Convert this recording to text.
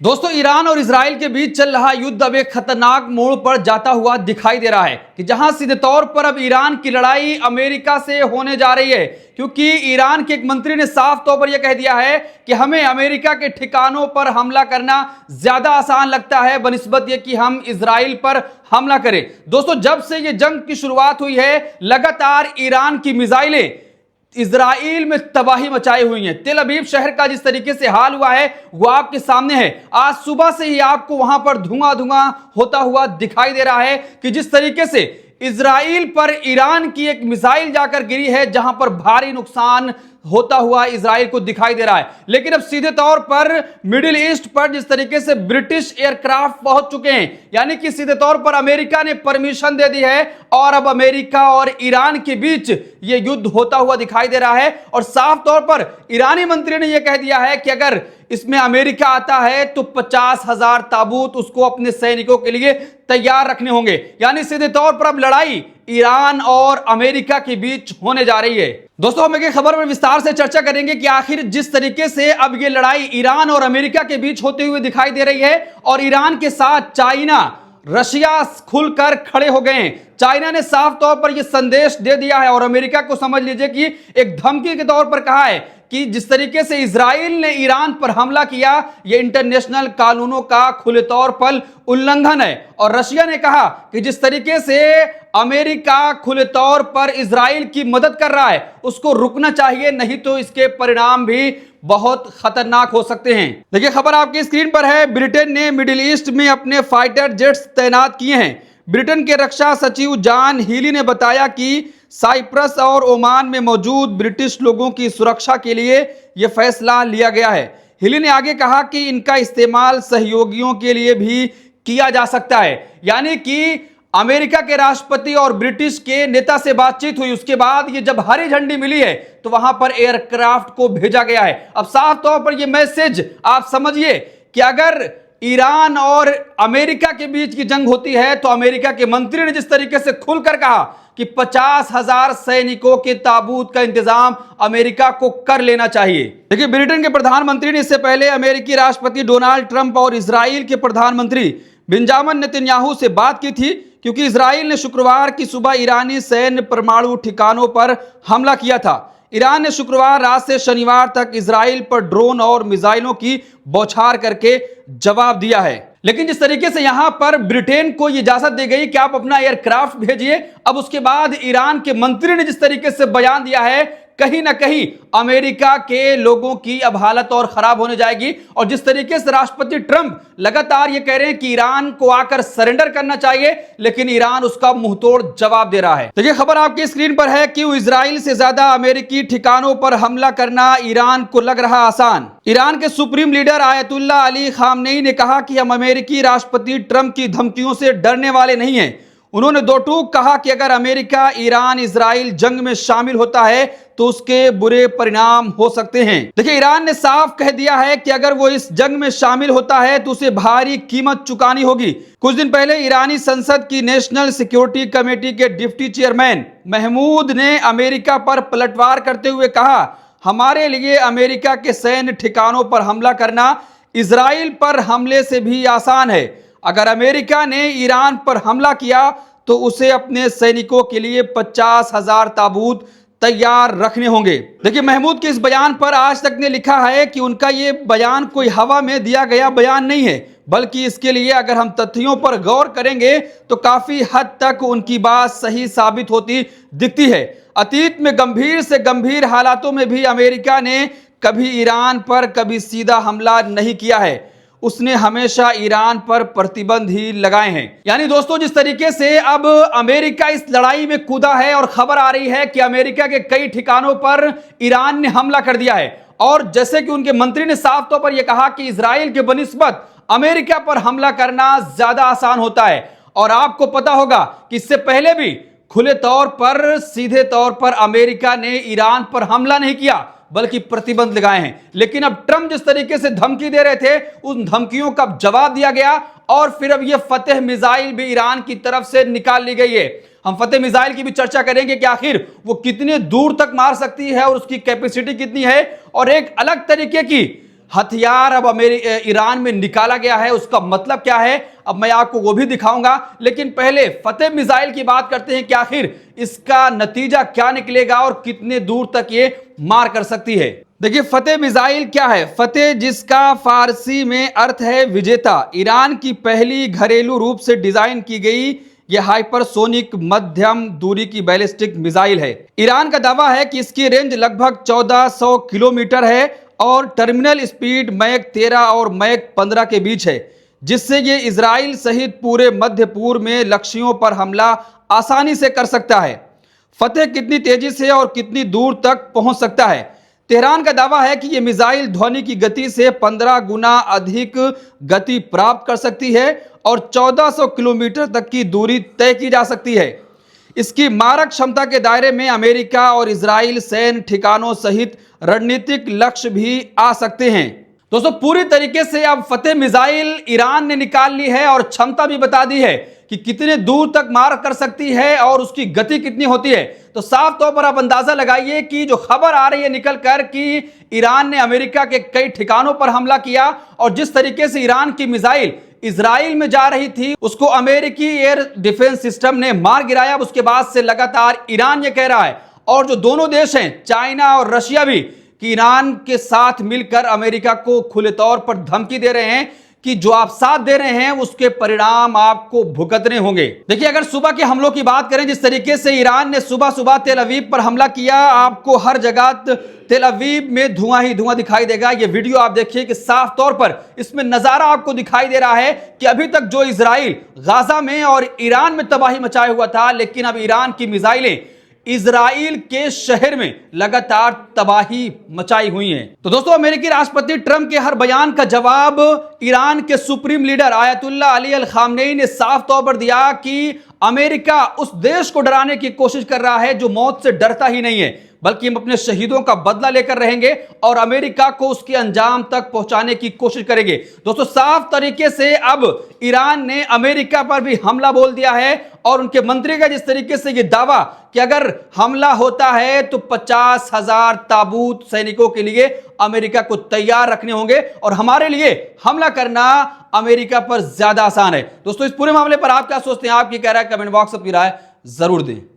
दोस्तों, ईरान और इजराइल के बीच चल रहा युद्ध अब एक खतरनाक मोड़ पर जाता हुआ दिखाई दे रहा है कि जहां सीधे तौर पर अब ईरान की लड़ाई अमेरिका से होने जा रही है, क्योंकि ईरान के एक मंत्री ने साफ तौर पर यह कह दिया है कि हमें अमेरिका के ठिकानों पर हमला करना ज्यादा आसान लगता है बनिस्बत ये कि हम इजराइल पर हमला करें। दोस्तों, जब से ये जंग की शुरुआत हुई है, लगातार ईरान की मिसाइलें इजराइल में तबाही मचाई हुई है। तेल अवीव शहर का जिस तरीके से हाल हुआ है वो आपके सामने है। आज सुबह से ही आपको वहां पर धुआं धुआं होता हुआ दिखाई दे रहा है कि जिस तरीके से इजराइल पर ईरान की एक मिसाइल जाकर गिरी है, जहां पर भारी नुकसान होता हुआ इजराइल को दिखाई दे रहा है। लेकिन अब सीधे तौर पर मिडिल ईस्ट पर जिस तरीके से ब्रिटिश एयरक्राफ्ट पहुंच चुके हैं, यानी कि सीधे तौर पर अमेरिका ने परमिशन दे दी है और अब अमेरिका और ईरान के बीच यह युद्ध होता हुआ दिखाई दे रहा है। और साफ तौर पर ईरानी मंत्री ने यह कह दिया है कि अगर इसमें अमेरिका आता है तो 50,000 ताबूत उसको अपने सैनिकों के लिए तैयार रखने होंगे। यानी सीधे तौर पर अब लड़ाई ईरान और अमेरिका के बीच होने जा रही है। दोस्तों, हम एक खबर में विस्तार से चर्चा करेंगे कि आखिर जिस तरीके से अब ये लड़ाई ईरान और अमेरिका के बीच होते हुए दिखाई दे रही है और ईरान के साथ चाइना रशिया खुलकर खड़े हो गए हैं। चाइना ने साफ तौर पर यह संदेश दे दिया है और अमेरिका को समझ लीजिए कि एक धमकी के तौर पर कहा है कि जिस तरीके से इजराइल ने ईरान पर हमला किया, यह इंटरनेशनल कानूनों का खुले तौर पर उल्लंघन है। और रशिया ने कहा कि जिस तरीके से अमेरिका खुले तौर पर इजराइल की मदद कर रहा है उसको रुकना चाहिए, नहीं तो इसके परिणाम भी बहुत खतरनाक हो सकते हैं। देखिए, खबर आपकी स्क्रीन पर है। ब्रिटेन ने मिडिल ईस्ट में अपने फाइटर जेट्स तैनात किए हैं। ब्रिटेन के रक्षा सचिव जॉन हीली ने बताया कि साइप्रस और ओमान में मौजूद ब्रिटिश लोगों की सुरक्षा के लिए यह फैसला लिया गया है। हीली ने आगे कहा कि इनका इस्तेमाल सहयोगियों के लिए भी किया जा सकता है। यानी कि अमेरिका के राष्ट्रपति और ब्रिटिश के नेता से बातचीत हुई, उसके बाद ये जब हरी झंडी मिली है तो वहां पर एयरक्राफ्ट को भेजा गया है। अब साफ तौर पर ये मैसेज आप समझिए कि अगर ईरान और अमेरिका के बीच की जंग होती है तो अमेरिका के मंत्री ने जिस तरीके से खुलकर कहा कि 50,000 सैनिकों के ताबूत का इंतजाम अमेरिका को कर लेना चाहिए। देखिए, ब्रिटेन के प्रधानमंत्री ने इससे पहले अमेरिकी राष्ट्रपति डोनाल्ड ट्रंप और इजराइल के प्रधानमंत्री बेंजामिन नेतन्याहू से बात की थी, क्योंकि इजराइल ने शुक्रवार की सुबह ईरानी सैन्य परमाणु ठिकानों पर हमला किया था। ईरान ने शुक्रवार रात से शनिवार तक इजराइल पर ड्रोन और मिसाइलों की बौछार करके जवाब दिया है। लेकिन जिस तरीके से यहां पर ब्रिटेन को यह इजाजत दी गई कि आप अपना एयरक्राफ्ट भेजिए, अब उसके बाद ईरान के मंत्री ने जिस तरीके से बयान दिया है, कहीं ना कहीं अमेरिका के लोगों की अब हालत और खराब होने जाएगी। और जिस तरीके से राष्ट्रपति ट्रंप लगातार ये कह रहे हैं कि ईरान को आकर सरेंडर करना चाहिए, लेकिन ईरान उसका मुंहतोड़ जवाब दे रहा है। देखिए, खबर आपकी स्क्रीन पर है। क्यों इजराइल से ज्यादा अमेरिकी ठिकानों पर हमला करना ईरान को लग रहा आसान। ईरान के supreme leader Ayatollah Ali Khamenei ने कहा कि हम अमेरिकी राष्ट्रपति ट्रंप की धमकियों से डरने वाले नहीं हैं। उन्होंने दो टूक कहा कि अगर अमेरिका ईरान इजराइल जंग में शामिल होता है तो उसके बुरे परिणाम हो सकते हैं। देखिए, ईरान ने साफ कह दिया है कि अगर वो इस जंग में शामिल होता है तो उसे भारी कीमत चुकानी होगी। कुछ दिन पहले ईरानी संसद की नेशनल सिक्योरिटी कमेटी के डिप्टी चेयरमैन महमूद ने अमेरिका पर पलटवार करते हुए कहा, हमारे लिए अमेरिका के सैन्य ठिकानों पर हमला करना इजराइल पर हमले से भी आसान है। अगर अमेरिका ने ईरान पर हमला किया तो उसे अपने सैनिकों के लिए 50,000 ताबूत तैयार रखने होंगे। देखिए, महमूद के इस बयान पर आज तक ने लिखा है कि उनका ये बयान कोई हवा में दिया गया बयान नहीं है, बल्कि इसके लिए अगर हम तथ्यों पर गौर करेंगे तो काफी हद तक उनकी बात सही साबित होती दिखती है। अतीत में गंभीर से गंभीर हालातों में भी अमेरिका ने कभी ईरान पर कभी सीधा हमला नहीं किया है, उसने हमेशा ईरान पर प्रतिबंध ही लगाए हैं। यानी दोस्तों, जिस तरीके से अब अमेरिका इस लड़ाई में कूदा है और खबर आ रही है कि अमेरिका के कई ठिकानों पर ईरान ने हमला कर दिया है, और जैसे कि उनके मंत्री ने साफ तौर पर यह कहा कि इजराइल के बनिस्बत अमेरिका पर हमला करना ज्यादा आसान होता है। और आपको पता होगा कि इससे पहले भी खुले तौर पर सीधे तौर पर अमेरिका ने ईरान पर हमला नहीं किया, बल्कि प्रतिबंध लगाए हैं। लेकिन अब ट्रंप जिस तरीके से धमकी दे रहे थे, उन धमकियों का जवाब दिया गया और फिर अब यह फतेह मिसाइल भी ईरान की तरफ से निकाल ली गई है। हम फतेह मिसाइल की भी चर्चा करेंगे कि आखिर वो कितने दूर तक मार सकती है और उसकी कैपेसिटी कितनी है, और एक अलग तरीके की हथियार अब ईरान में निकाला गया है, उसका मतलब क्या है अब मैं आपको वो भी दिखाऊंगा। लेकिन पहले फतेह मिसाइल की बात करते हैं कि आखिर इसका नतीजा क्या निकलेगा और कितने दूर तक ये मार कर सकती है। देखिए फतेह मिसाइल क्या है। फतेह जिसका फारसी में अर्थ है विजेता, ईरान की पहली घरेलू रूप से डिजाइन की गई यह हाइपरसोनिक मध्यम दूरी की बैलिस्टिक मिसाइल है। ईरान का दावा है कि इसकी रेंज लगभग 1400 किलोमीटर है और टर्मिनल स्पीड मैक 13 और मैक 15 के बीच है, जिससे ये इजराइल सहित पूरे मध्य पूर्व में लक्ष्यों पर हमला आसानी से कर सकता है। फतेह कितनी तेजी से और कितनी दूर तक पहुंच सकता है। तेहरान का दावा है कि यह मिसाइल ध्वनि की गति से 15 गुना अधिक गति प्राप्त कर सकती है और 1400 किलोमीटर तक की दूरी तय की जा सकती है। इसकी मारक क्षमता के दायरे में अमेरिका और इजराइल सैन्य ठिकानों सहित रणनीतिक लक्ष्य भी आ सकते हैं। दोस्तों पूरी तरीके से अब फतेह मिसाइल ईरान ने निकाल ली है और क्षमता भी बता दी है कि कितने दूर तक मार कर सकती है और उसकी गति कितनी होती है। तो साफ तौर पर आप अंदाजा लगाइए कि जो खबर आ रही है निकल कर कि ईरान ने अमेरिका के कई ठिकानों पर हमला किया और जिस तरीके से ईरान की मिसाइल इजराइल में जा रही थी उसको अमेरिकी एयर डिफेंस सिस्टम ने मार गिराया। उसके बाद से लगातार ईरान ये कह रहा है और जो दोनों देश हैं चाइना और रशिया भी कि ईरान के साथ मिलकर अमेरिका को खुले तौर पर धमकी दे रहे हैं कि जो आप साथ दे रहे हैं उसके परिणाम आपको भुगतने होंगे। देखिए अगर सुबह के हमलों की बात करें, जिस तरीके से ईरान ने सुबह सुबह तेल अवीव पर हमला किया, आपको हर जगह तेल अवीव में धुआं ही धुआं दिखाई देगा। ये वीडियो आप देखिए कि साफ तौर पर इसमें नजारा आपको दिखाई दे रहा है कि अभी तक जो इजराइल गाजा में और ईरान में तबाही मचाए हुआ था, लेकिन अब ईरान की मिसाइलें इजराइल के शहर में लगातार तबाही मचाई हुई है। तो दोस्तों अमेरिकी राष्ट्रपति ट्रंप के हर बयान का जवाब ईरान के सुप्रीम लीडर आयतुल्लाह अली अल खामनेई ने साफ तौर पर दिया कि अमेरिका उस देश को डराने की कोशिश कर रहा है जो मौत से डरता ही नहीं है, बल्कि हम अपने शहीदों का बदला लेकर रहेंगे और अमेरिका को उसके अंजाम तक पहुंचाने की कोशिश करेंगे। दोस्तों साफ तरीके से अब ईरान ने अमेरिका पर भी हमला बोल दिया है और उनके मंत्री का जिस तरीके से यह दावा कि अगर हमला होता है तो 50,000 ताबूत सैनिकों के लिए अमेरिका को तैयार रखने होंगे और हमारे लिए हमला करना अमेरिका पर ज्यादा आसान है। दोस्तों इस पूरे मामले पर आप क्या सोचते हैं, आपकी क्या राय, कमेंट बॉक्स अपनी राय जरूर दें।